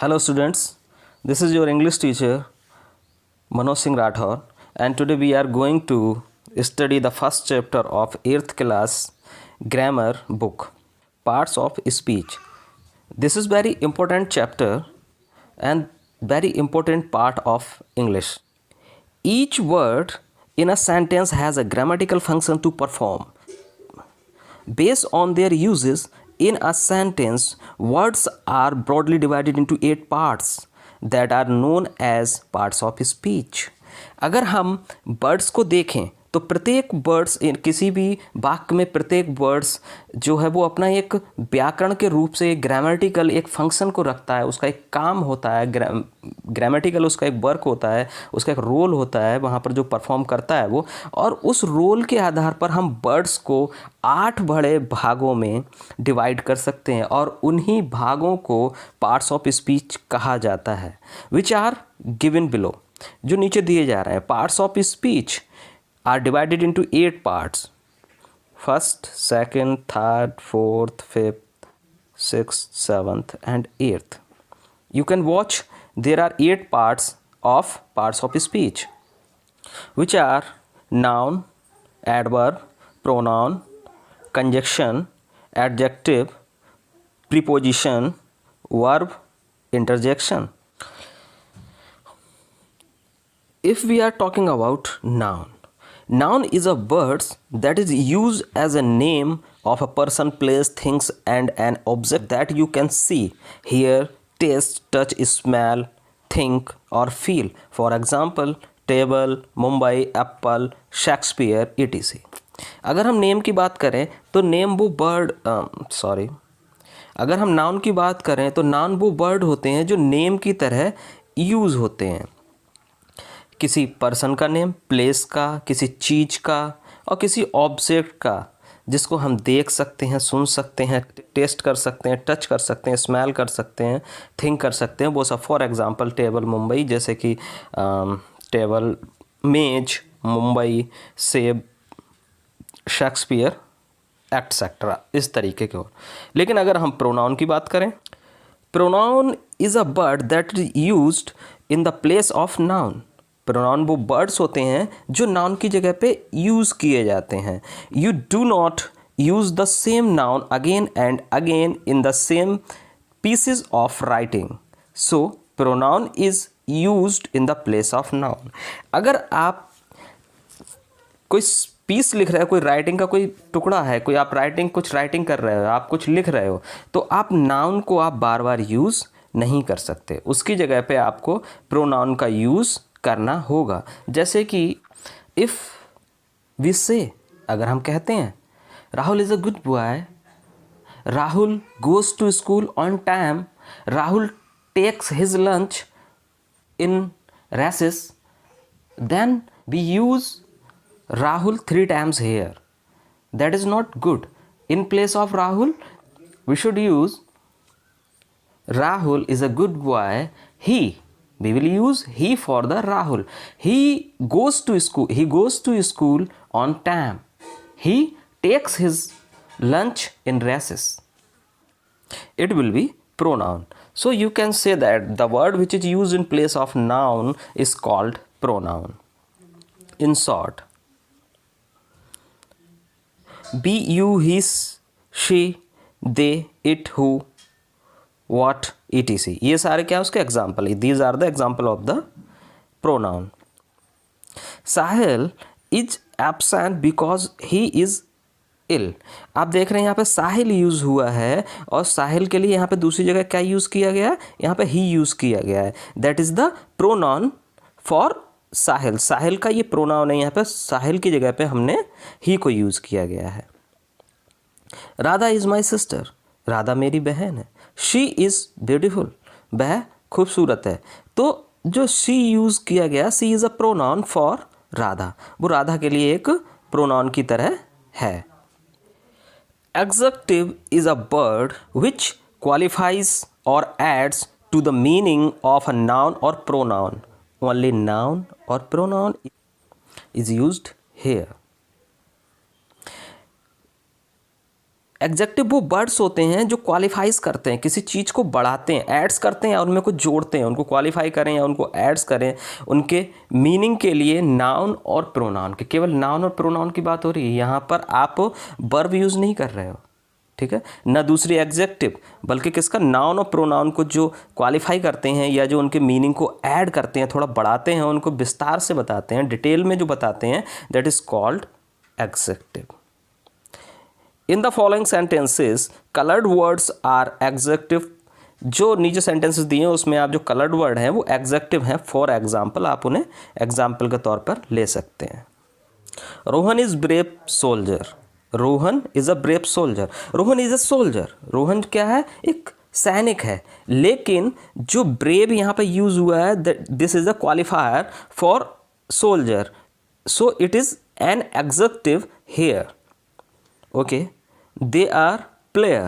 Hello students, this is your English teacher Manoj Singh Rathore, and today we are going to study the first chapter of 8th class grammar book, Parts of Speech. This is very important chapter and very important part of English. Each word in a sentence has a grammatical function to perform. Based on their uses in a sentence, words are broadly divided into 8 parts that are known as parts of speech. अगर हम words को देखें तो प्रत्येक words किसी भी वाक्य में प्रत्येक वर्ड्स जो है वो अपना एक व्याकरण के रूप से ग्रामेटिकल एक फंक्शन को रखता है, उसका एक काम होता है, ग्रामेटिकल उसका एक वर्क होता है, उसका एक रोल होता है, वहाँ पर जो परफॉर्म करता है वो, और उस रोल के आधार पर हम वर्ड्स को 8 बड़े भागों में डिवाइड कर सकते हैं और उन्हीं भागों को पार्ट्स ऑफ स्पीच कहा जाता है, विच आर गिवन बिलो, जो नीचे दिए जा रहे हैं. Parts of speech are divided into 8 parts: first, second, third, fourth, fifth, sixth, seventh and 8th. You can watch there are 8 parts of speech, which are noun, adverb, pronoun, conjunction, adjective, preposition, verb, interjection. If we are talking about noun, noun is a word that is used as a name of a person, place, things and an object that you can see, hear, taste, touch, smell, think or feel. For example, table, Mumbai, apple, Shakespeare, etc. अगर हम name की बात करें तो name वो word अगर हम noun की बात करें तो नाउन वो वर्ड होते हैं जो नेम की तरह यूज़ होते हैं. किसी पर्सन का नेम, प्लेस का, किसी चीज़ का और किसी ऑब्जेक्ट का जिसको हम देख सकते हैं, सुन सकते हैं, टेस्ट कर सकते हैं, टच कर सकते हैं, स्मेल कर सकते हैं, थिंक कर सकते हैं, वो सब. फॉर एग्जांपल टेबल, मुंबई, जैसे कि टेबल, मेज, मुंबई, सेब, शेक्सपियर एटसेट्रा, इस तरीके के हो. लेकिन अगर हम प्रोनाउन की बात करें, pronoun is a word that is used in the place of noun. Pronoun वो वर्ड्स होते हैं जो नाउन की जगह पे यूज़ किए जाते हैं. You do not use the same noun again and again in the same pieces of writing. So pronoun is used in the place of noun. अगर आप कोई पीस लिख रहे हो, कोई राइटिंग का कोई टुकड़ा है, कोई आप कुछ राइटिंग कर रहे हो, आप कुछ लिख रहे हो, तो आप नाउन को आप बार बार यूज़ नहीं कर सकते. उसकी जगह पे आपको प्रोनाउन का यूज़ करना होगा. जैसे कि इफ़ वी से, अगर हम कहते हैं Rahul is a good boy, Rahul goes to school on time, Rahul takes his lunch in recess, then we use Rahul 3 times here. That is not good. In place of Rahul, we should use Rahul is a good boy. He, we will use he for the Rahul. He goes to school. He goes to school on time. He takes his lunch in recess. It will be pronoun. So you can say that the word which is used in place of noun is called pronoun. In short, be, you, his, she, they, it, who, what, etc. ये सारे क्या उसके example है. These are the example of the pronoun. Sahil is absent because he is ill. आप देख रहे हैं यहाँ पे साहिल यूज़ हुआ है और साहिल के लिए यहाँ पे दूसरी जगह क्या यूज़ किया गया है, यहाँ पे ही यूज़ किया गया है. That is the pronoun for Sahil. Sahil का ये प्रोनाउन है, यहाँ पे साहिल की जगह पे हमने ही को यूज़ किया गया है. Radha is my sister. Radha मेरी बहन है. She is beautiful. वह खूबसूरत है. तो जो शी यूज़ किया गया, she is a pronoun for Radha. वो राधा के लिए एक प्रोनाउन की तरह है. Adjective is a word which qualifies और adds to the meaning of a noun और pronoun. Only noun or pronoun is used here. Adjective वो वर्ड्स होते हैं जो क्वालिफाइज करते हैं, किसी चीज़ को बढ़ाते हैं, ऐड्स करते हैं और उनमें कुछ जोड़ते हैं, उनको क्वालिफाई करें या उनको ऐड्स करें उनके मीनिंग के लिए। नाउन और प्रोनाउन के, केवल नाउन और प्रोनाउन की बात हो रही है, यहाँ पर आप वर्ब यूज़ नहीं कर रहे हो, ठीक है ना, दूसरी एग्जेक्टिव, बल्कि किसका, नाउन और प्रोनाउन को जो क्वालिफाई करते हैं या जो उनके मीनिंग को ऐड करते हैं, थोड़ा बढ़ाते हैं, उनको विस्तार से बताते हैं, डिटेल में जो बताते हैं, that is called adjective. In the following sentences coloured words are adjective. जो नीचे सेंटेंसेस दिए हैं उसमें आप जो कलर्ड वर्ड हैं वो एग्जेक्टिव हैं। फॉर एग्जाम्पल, आप उन्हें एग्जाम्पल के तौर पर ले सकते हैं। Rohan is brave soldier. Rohan is a brave soldier. Rohan is a soldier. Rohan क्या है, एक सैनिक है। लेकिन जो ब्रेव यहाँ पे यूज हुआ है, this is a qualifier for soldier, so it is an adjective here. Okay, they are player.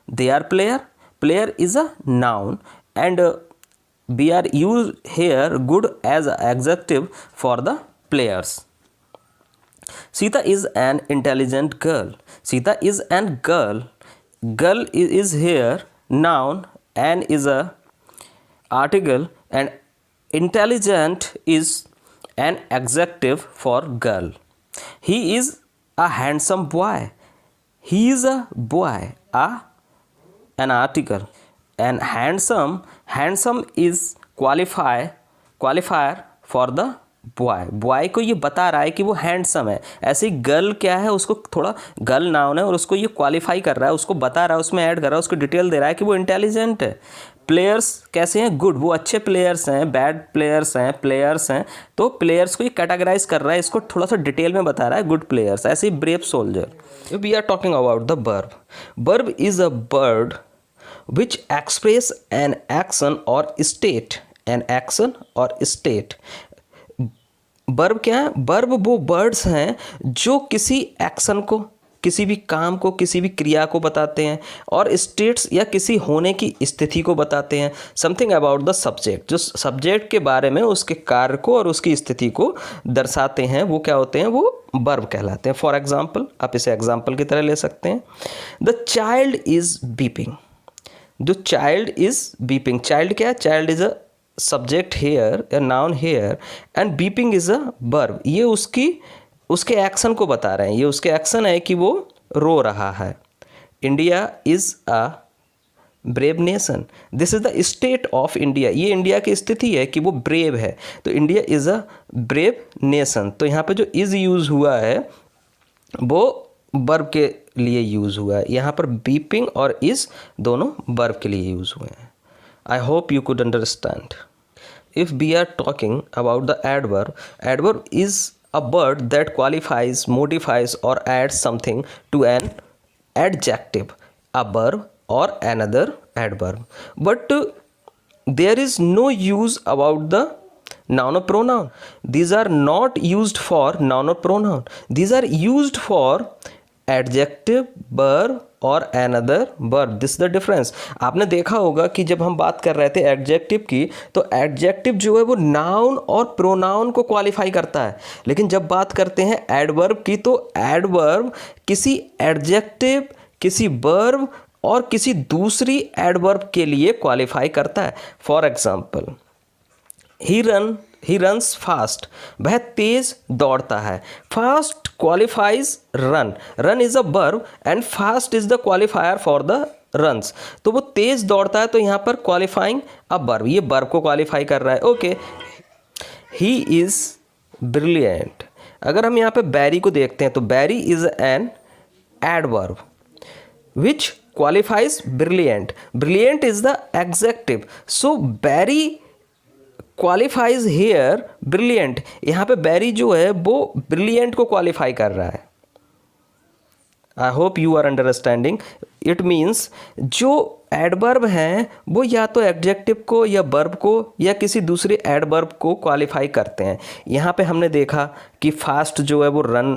They are player. Player is a noun, and we are used here good as an adjective for the players. Sita is an intelligent girl. Sita is an girl. Girl is here noun and is a article, and intelligent is an adjective for girl. He is a handsome boy. He is a boy, an article, and handsome is qualifier for the boy. Boy को ये बता रहा है कि वो handsome है। ऐसे ही girl क्या है, उसको थोड़ा, गर्ल नाउन है और उसको ये क्वालिफाई कर रहा है, उसको बता रहा है, उसमें ऐड कर रहा है, उसको डिटेल दे रहा है कि वो इंटेलिजेंट है। प्लेयर्स कैसे हैं, गुड, वो अच्छे प्लेयर्स हैं, बैड प्लेयर्स हैं, प्लेयर्स हैं, तो प्लेयर्स को ये कैटेगराइज कर रहा है, इसको थोड़ा सा डिटेल में बता रहा है, गुड प्लेयर्स। ऐसे ही brave soldier. We are talking about the verb. Verb is a word which express an action और स्टेट, एन एक्शन और स्टेट। वर्ब क्या है, वर्ब वो वर्ड्स हैं जो किसी एक्शन को, किसी भी काम को, किसी भी क्रिया को बताते हैं, और स्टेट्स या किसी होने की स्थिति को बताते हैं। समथिंग अबाउट द सब्जेक्ट, जो सब्जेक्ट के बारे में, उसके कार्य को और उसकी स्थिति को दर्शाते हैं, वो क्या होते हैं, वो वर्ब कहलाते हैं। फॉर एग्जाम्पल, आप इसे एग्जाम्पल की तरह ले सकते हैं। The child is weeping. The child is weeping. Child क्या है, child is a subject here, a noun here, and beeping is a verb। ये उसके एक्शन को बता रहे हैं, ये उसके एक्शन है कि वो रो रहा है। India is a brave nation. This is the state of India. ये इंडिया की स्थिति है कि वो ब्रेव है, तो India is a brave nation. तो यहाँ पे जो इज यूज हुआ है वो वर्ब के लिए यूज हुआ है। यहाँ पर बीपिंग और इज दोनों वर्ब के लिए यूज हुए हैं। I hope you could understand. If we are talking about the adverb, adverb is a word that qualifies, modifies or adds something to an adjective, a verb or another adverb. But there is no use about the noun or pronoun. These are not used for noun or pronoun. These are used for adjective, verb और another verb. This the difference. आपने देखा होगा कि जब हम बात कर रहे थे एडजेक्टिव की, तो एडजेक्टिव जो है वो नाउन और प्रोनाउन को क्वालिफाई करता है, लेकिन जब बात करते हैं एडवर्ब की, तो एडवर्ब किसी एडजेक्टिव, किसी वर्ब और किसी दूसरी एडवर्ब के लिए क्वालिफाई करता है। For example, he runs fast. वह तेज दौड़ता है। Fast qualifies run. Run is a verb and fast is the qualifier for the runs. तो वो तेज दौड़ता है, तो यहाँ पर क्वालिफाइंग अ वर्ब, ये वर्ब को क्वालिफाई कर रहा है। Okay, he is brilliant. अगर हम यहाँ पे बैरी को देखते हैं, तो very is an adverb which qualifies brilliant. Brilliant is the executive, so berry qualifies hair brilliant. यहाँ पे बैरी जो है वो ब्रिलियंट को क्वालिफाई कर रहा है। I hope you are understanding. It means जो एडवर्ब हैं वो या तो एडजेक्टिव को या वर्ब को या किसी दूसरे एडवर्ब को क्वालिफाई करते हैं। यहाँ पे हमने देखा कि फास्ट जो है वो रन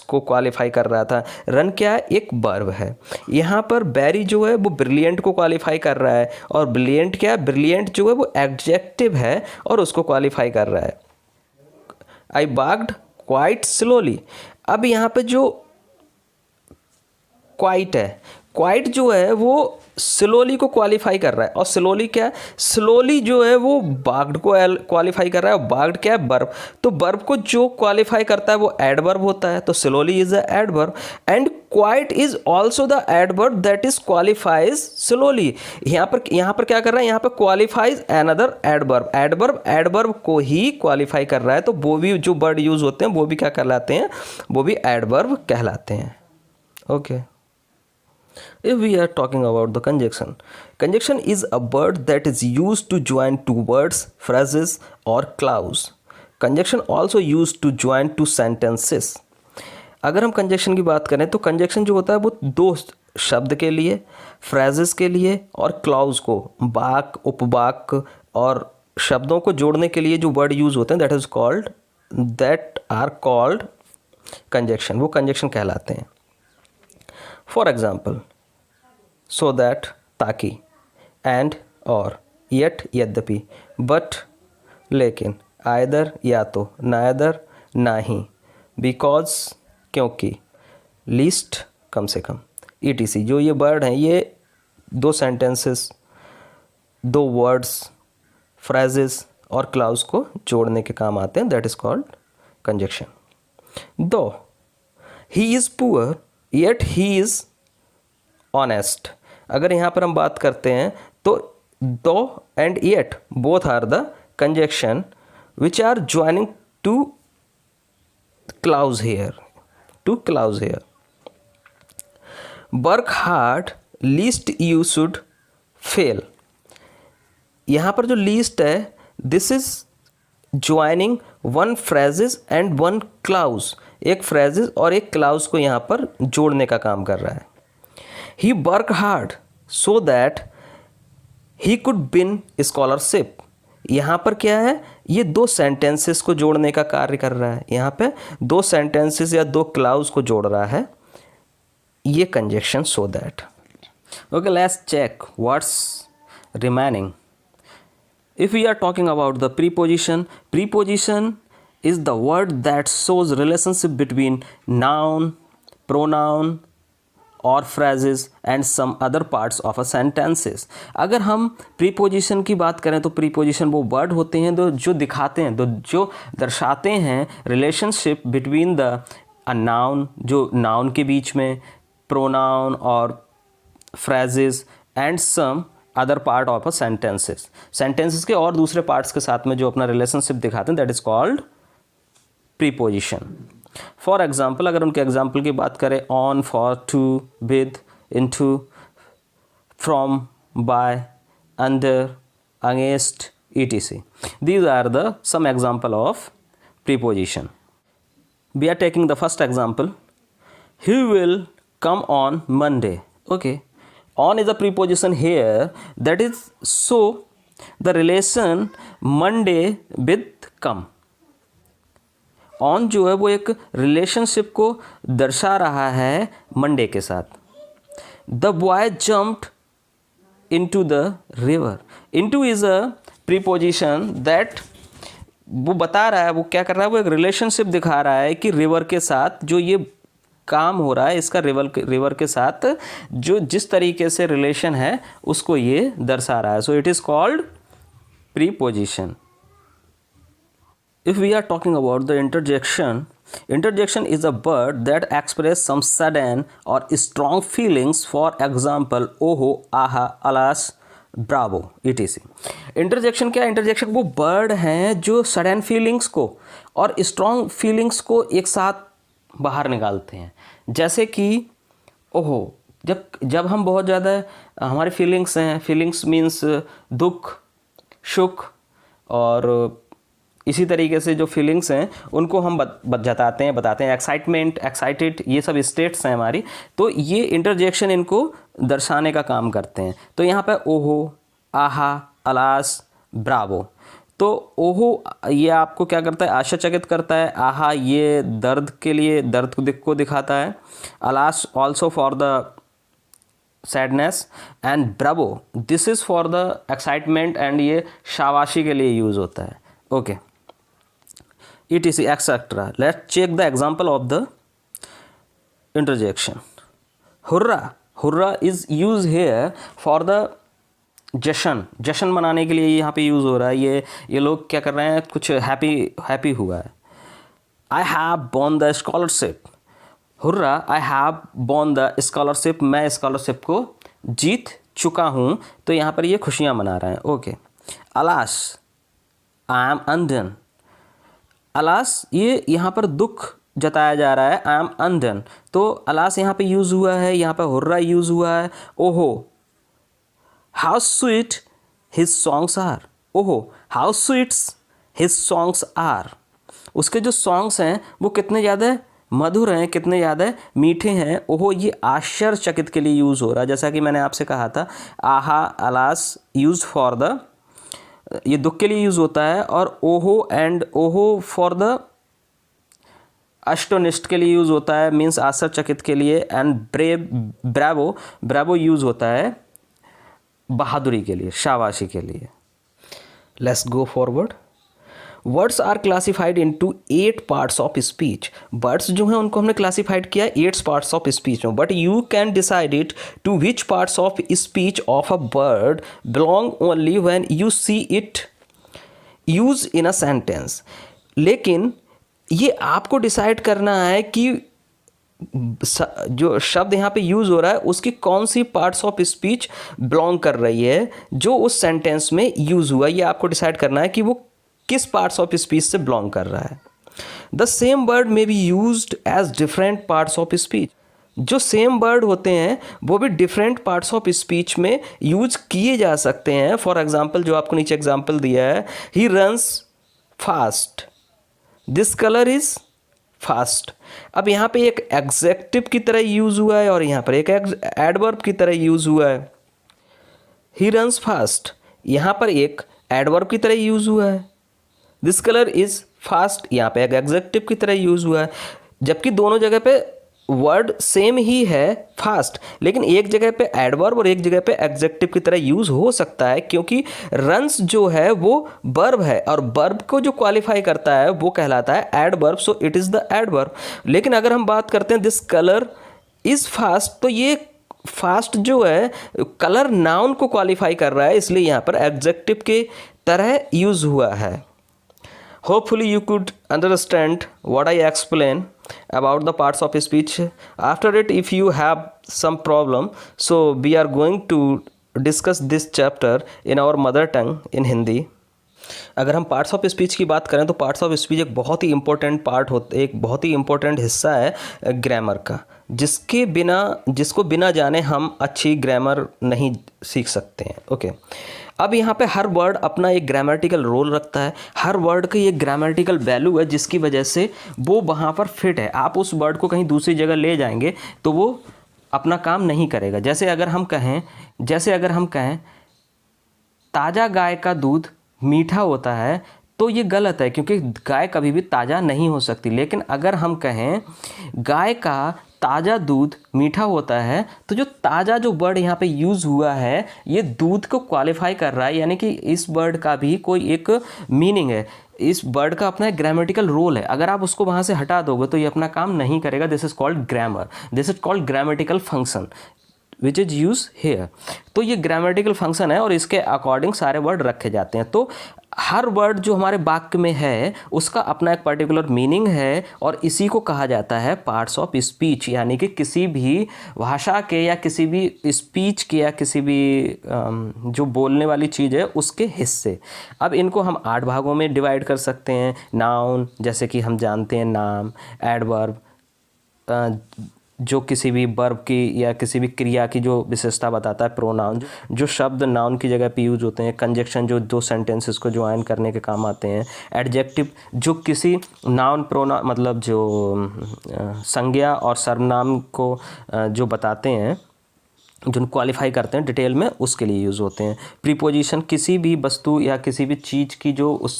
को क्वालिफाई कर रहा था। रन क्या है, एक वर्ब है। यहाँ पर बैरी जो है वो ब्रिलियंट को क्वालिफाई कर रहा है, और ब्रिलियंट क्या है, ब्रिलियंट जो है वो एडजेक्टिव है और उसको क्वालिफाई कर रहा है। I walked quite slowly. अब यहाँ पे जो क्वाइट है, क्वाइट जो है वो स्लोली को क्वालिफाई कर रहा है, और स्लोली क्या है, स्लोली जो है वो बाग्ड को क्वालिफाई कर रहा है, और बाग्ड क्या है, वर्ब। तो वर्ब को जो क्वालिफाई करता है वो एडवर्ब होता है, तो slowly is a adverb and quite is also the adverb that is qualifies slowly. यहाँ पर क्या कर रहा है, यहाँ पर क्वालिफाइज अनदर एडवर्ब, एडवर्ब को ही क्वालिफाई कर रहा है, तो वो भी जो वर्ड यूज होते हैं वो भी क्या कहलाते हैं, वो भी एडवर्ब कहलाते हैं। Okay. If we are talking about the conjunction is a word that is used to join two words, phrases or clause. Conjunction also used to join two sentences. अगर हम कंजक्शन की बात करें तो कंजक्शन जो होता है वो दो शब्द के लिए, फ्रेजेस के लिए और क्लाउज को, वाक्य, उपवाक्य और शब्दों को जोड़ने के लिए जो वर्ड यूज होते हैं दैट आर कॉल्ड कंजक्शन, वो कंजक्शन कहलाते हैं। फॉर एग्जाम्पल, सो दैट, ताकि, एंड, और, येट, यद्यपि, बट, लेकिन, आइदर, या तो, नाइदर, ना ही, बिकॉज, क्योंकि, लीस्ट, कम से कम, etc। जो ये वर्ड हैं ये दो सेंटेंसेस, दो वर्ड्स, फ्रेजेस और क्लाउज को जोड़ने के काम आते हैं, that is called conjunction. Though he is poor yet he is honest, अगर यहाँ पर हम बात करते हैं तो though and yet both are the conjunction which are joining two clause here, work hard lest you should fail, यहाँ पर जो लीस्ट है this is joining one phrases and one clause, एक फ्रेजेस और एक क्लाउज को यहाँ पर जोड़ने का काम कर रहा है। He work hard so that he could win scholarship, यहाँ पर क्या है, ये दो सेंटेंसेस को जोड़ने का कार्य कर रहा है, यहाँ पे दो सेंटेंसेस या दो क्लाउज को जोड़ रहा है, ये conjunction so that. Okay, let's check what's remaining. If we are talking about the preposition is the word that shows relationship between noun, pronoun और phrases and some other parts of a sentences। अगर हम preposition की बात करें तो preposition वो word होते हैं जो दिखाते हैं, जो दर्शाते हैं relationship between the a noun, जो noun के बीच में, pronoun और phrases and some other part of a sentences के और दूसरे पार्ट्स के साथ में जो अपना रिलेशनशिप दिखाते हैं, that is called preposition. For example, अगर उनके एग्जाम्पल की बात करें, on, for, to, with, into, from, by, under, against, etc। These are the some example of preposition. We are taking the first example, he will come on Monday. Okay, on is a preposition here that is so the relation Monday with come। on जो है वो एक relationship को दर्शा रहा है Monday के साथ। the boy jumped into the river। into is a preposition that वो बता रहा है, वो क्या कर रहा है, वो एक रिलेशनशिप दिखा रहा है कि रिवर के साथ जो ये काम हो रहा है, इसका रिवर के साथ जो जिस तरीके से रिलेशन है उसको ये दर्शा रहा है। So it is called preposition. If we are talking about the interjection is a word that express some sudden और strong feelings, for example oho, aha, alas, Bravo, etc। Interjection क्या है, इंटरजेक्शन वो वर्ड हैं जो sudden feelings को और strong feelings को एक साथ बाहर निकालते हैं। जैसे कि ओहो, जब हम बहुत ज़्यादा हमारी फीलिंग्स हैं, फीलिंग्स मीन्स दुख, सुख और इसी तरीके से जो फीलिंग्स हैं उनको हम बताते हैं एक्साइटमेंट, एक्साइटेड, ये सब स्टेट्स हैं हमारी। तो ये इंटरजेक्शन इनको दर्शाने का काम करते हैं। तो यहाँ पे ओहो, आहा, अलास, ब्रावो। तो ओहो ये आपको क्या करता है, आशाचकित करता है। आहा ये दर्द के लिए, दर्द को दिखाता है। Alas also for the sadness and bravo this is for the excitement and ये शाबाशी के लिए यूज़ होता है। Okay, etc etcetera. Let's check the example of the interjection. Hurrah hurrah is use here for the जश्न मनाने के लिए यहाँ पे यूज़ हो रहा है। ये लोग क्या कर रहे हैं, कुछ हैप्पी हुआ है। I have won the scholarship, hurrah I have won the scholarship, मैं स्कॉलरशिप को जीत चुका हूँ, तो यहाँ पर ये खुशियाँ मना रहे हैं। Okay, alas I am undone, alas ये यहाँ पर दुख जताया जा रहा है, आई एम अनडन, तो अलास यहाँ पे यूज़ हुआ है, यहाँ पर हुर्रा यूज़ हुआ है। ओहो how sweet his songs are, ओहो how sweets his songs are, उसके जो सॉन्ग्स हैं वो कितने ज़्यादा मधुर हैं, कितने ज़्यादा मीठे हैं। ओहो ये आश्चर्यचकित के लिए यूज़ हो रहा है, जैसा कि मैंने आपसे कहा था आहा अलास यूज फॉर द, ये दुख के लिए यूज़ होता है, और ओहो एंड ओहो फॉर द अष्टोनिष्ट के लिए यूज़ होता है, मीन्स आश्चर्यचकित के लिए। एंड ब्रावो यूज़ होता है बहादुरी के लिए, शाबाशी के लिए। Let's go forward. Words are classified into 8 parts of speech, words जो हैं उनको हमने क्लासिफाइड किया 8 पार्ट्स ऑफ स्पीच में, but you can decide it to which parts of speech of a word belong only when you see it use in a sentence. लेकिन ये आपको decide करना है कि जो शब्द यहाँ पे यूज़ हो रहा है उसकी कौन सी पार्ट्स ऑफ स्पीच बिलोंग कर रही है जो उस सेंटेंस में यूज़ हुआ, ये आपको डिसाइड करना है कि वो किस पार्ट्स ऑफ स्पीच से बिलोंग कर रहा है। The same word may be used as different parts of speech, जो सेम वर्ड होते हैं वो भी डिफरेंट पार्ट्स ऑफ स्पीच में यूज किए जा सकते हैं। फॉर एग्जाम्पल, जो आपको नीचे एग्जाम्पल दिया है, ही runs fast, this colour is fast. अब यहाँ पे एक एग्जेक्टिव की तरह यूज़ हुआ है और यहाँ पर एक एडवर्ब की तरह यूज़ हुआ है। ही रन्स फास्ट यहाँ पर एक एडवर्ब की तरह यूज़ हुआ है, दिस कलर इज़ फास्ट यहाँ पे एक एग्जेक्टिव की तरह यूज़ हुआ है। जबकि दोनों जगह पे वर्ड सेम ही है फास्ट, लेकिन एक जगह पे एडवर्ब और एक जगह पे एग्जेक्टिव की तरह यूज़ हो सकता है, क्योंकि रन्स जो है वो वर्ब है और वर्ब को जो क्वालिफाई करता है वो कहलाता है adverb, so it is the adverb. लेकिन अगर हम बात करते हैं दिस कलर इज़ फास्ट, तो ये फास्ट जो है कलर नाउन को क्वालिफाई कर रहा है, इसलिए यहाँ पर एग्जेक्टिव के तरह यूज़ हुआ है। Hopefully you could understand what I explain about the parts of speech. After it, if you have some problem, so we are going to discuss this chapter in our mother tongue in Hindi. अगर हम parts of speech की बात करें तो parts of speech एक बहुत ही important part होता, एक बहुत ही इंपॉर्टेंट हिस्सा है ग्रामर का, जिसको बिना जाने हम अच्छी ग्रामर नहीं सीख सकते हैं। ओके, अब यहाँ पे हर वर्ड अपना एक ग्रामेटिकल रोल रखता है, हर वर्ड की एक ग्रामेटिकल वैल्यू है जिसकी वजह से वो वहाँ पर फिट है। आप उस वर्ड को कहीं दूसरी जगह ले जाएंगे तो वो अपना काम नहीं करेगा। जैसे अगर हम कहें ताज़ा गाय का दूध मीठा होता है, तो ये गलत है क्योंकि गाय कभी भी ताज़ा नहीं हो सकती। लेकिन अगर हम कहें गाय का ताज़ा दूध मीठा होता है, तो जो ताज़ा जो वर्ड यहाँ पे यूज़ हुआ है ये दूध को क्वालिफाई कर रहा है, यानी कि इस वर्ड का भी कोई एक मीनिंग है, इस वर्ड का अपना एक ग्रामेटिकल रोल है। अगर आप उसको वहाँ से हटा दोगे तो ये अपना काम नहीं करेगा। This is called grammar, this is called grammatical function which is use hair. तो ये ग्रामेटिकल फंक्शन है और इसके अकॉर्डिंग सारे वर्ड रखे जाते हैं। तो हर वर्ड जो हमारे वाक्य में है उसका अपना एक पर्टिकुलर मीनिंग है और इसी को कहा जाता है पार्ट्स ऑफ स्पीच, यानी कि किसी भी भाषा के या किसी भी स्पीच के या किसी भी जो बोलने वाली चीज़ है उसके हिस्से। अब इनको हम 8 भागों में डिवाइड कर सकते हैं। नाउन, जैसे कि हम जानते हैं नाम, एडवर्ब जो किसी भी वर्ब की या किसी भी क्रिया की जो विशेषता बताता है, प्रोनाउन जो शब्द नाउन की जगह पे यूज होते हैं, कंजक्शन जो दो सेंटेंसेस को ज्वाइन करने के काम आते हैं, एडजेक्टिव जो किसी नाउन प्रोनाउन मतलब जो संज्ञा और सर्वनाम को जो बताते हैं, जो क्वालिफाई करते हैं डिटेल में, उसके लिए यूज़ होते हैं। प्रीपोजिशन किसी भी वस्तु या किसी भी चीज़ की जो उस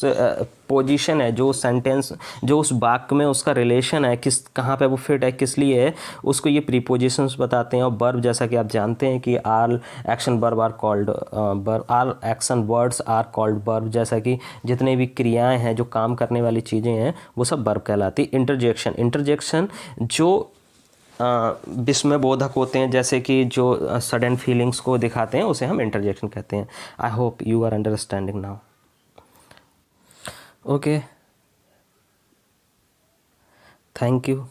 पोजीशन है, जो सेंटेंस जो उस वाक्य में उसका रिलेशन है, किस कहाँ पे वो फिट है, किस लिए है, उसको ये प्रीपोजिशंस बताते हैं। और वर्ब, जैसा कि आप जानते हैं कि all action verb are called verb, all action words are called verb, जैसा कि जितने भी क्रियाएँ हैं जो काम करने वाली चीज़ें हैं वो सब वर्ब कहलाती है। इंटरजेक्शन जो विस्मय बोधक होते हैं, जैसे कि जो सडन फीलिंग्स को दिखाते हैं, उसे हम इंटरजेक्शन कहते हैं. I hope you are understanding now. Okay, thank you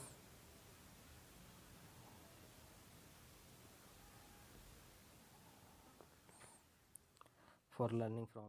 for learning from